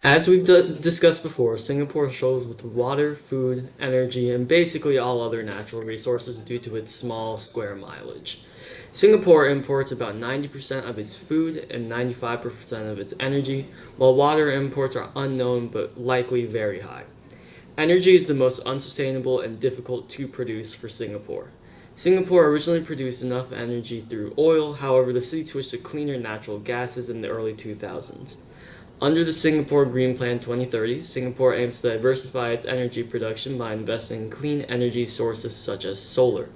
As we've discussed before, Singapore struggles with water, food, energy, and basically all other natural resources due to its small square mileage. Singapore imports about 90% of its food and 95% of its energy, while water imports are unknown but likely very high. Energy is the most unsustainable and difficult to produce for Singapore. Singapore originally produced enough energy through oil, however, the city switched to cleaner natural gases in the early 2000s. Under the Singapore Green Plan 2030, Singapore aims to diversify its energy production by investing in clean energy sources such as solar.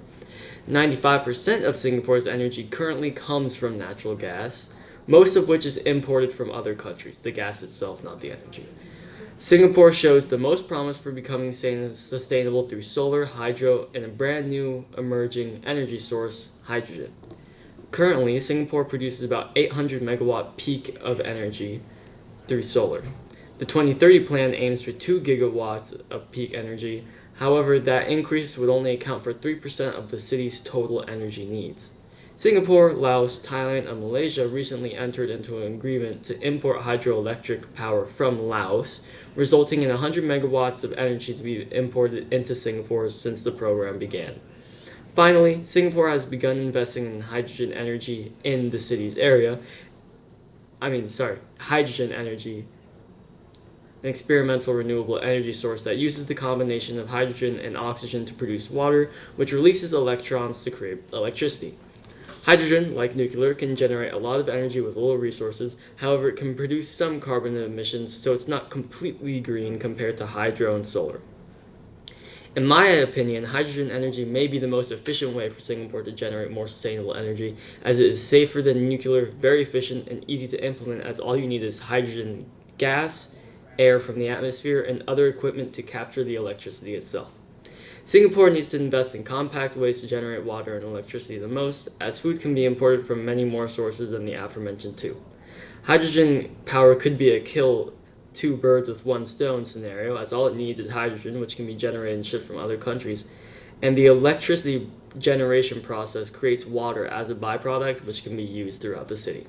95% of Singapore's energy currently comes from natural gas, most of which is imported from other countries, the gas itself, not the energy. Singapore shows the most promise for becoming sustainable through solar, hydro, and a brand new emerging energy source, hydrogen. Currently, Singapore produces about 800 megawatt peak of energy through solar. The 2030 plan aims for 2 gigawatts of peak energy. However, that increase would only account for 3% of the city's total energy needs. Singapore, Laos, Thailand, and Malaysia recently entered into an agreement to import hydroelectric power from Laos, resulting in 100 megawatts of energy to be imported into Singapore since the program began. Finally, Singapore has begun investing in hydrogen energy in the city's area. Hydrogen energy, an experimental renewable energy source that uses the combination of hydrogen and oxygen to produce water, which releases electrons to create electricity. Hydrogen, like nuclear, can generate a lot of energy with little resources. However, it can produce some carbon emissions, so it's not completely green compared to hydro and solar. In my opinion, hydrogen energy may be the most efficient way for Singapore to generate more sustainable energy, as it is safer than nuclear, very efficient, and easy to implement, as all you need is hydrogen gas, air from the atmosphere, and other equipment to capture the electricity itself. Singapore needs to invest in compact ways to generate water and electricity the most, as food can be imported from many more sources than the aforementioned two. Hydrogen power could be a kill two birds with one stone scenario, as all it needs is hydrogen, which can be generated and shipped from other countries, and the electricity generation process creates water as a byproduct, which can be used throughout the city.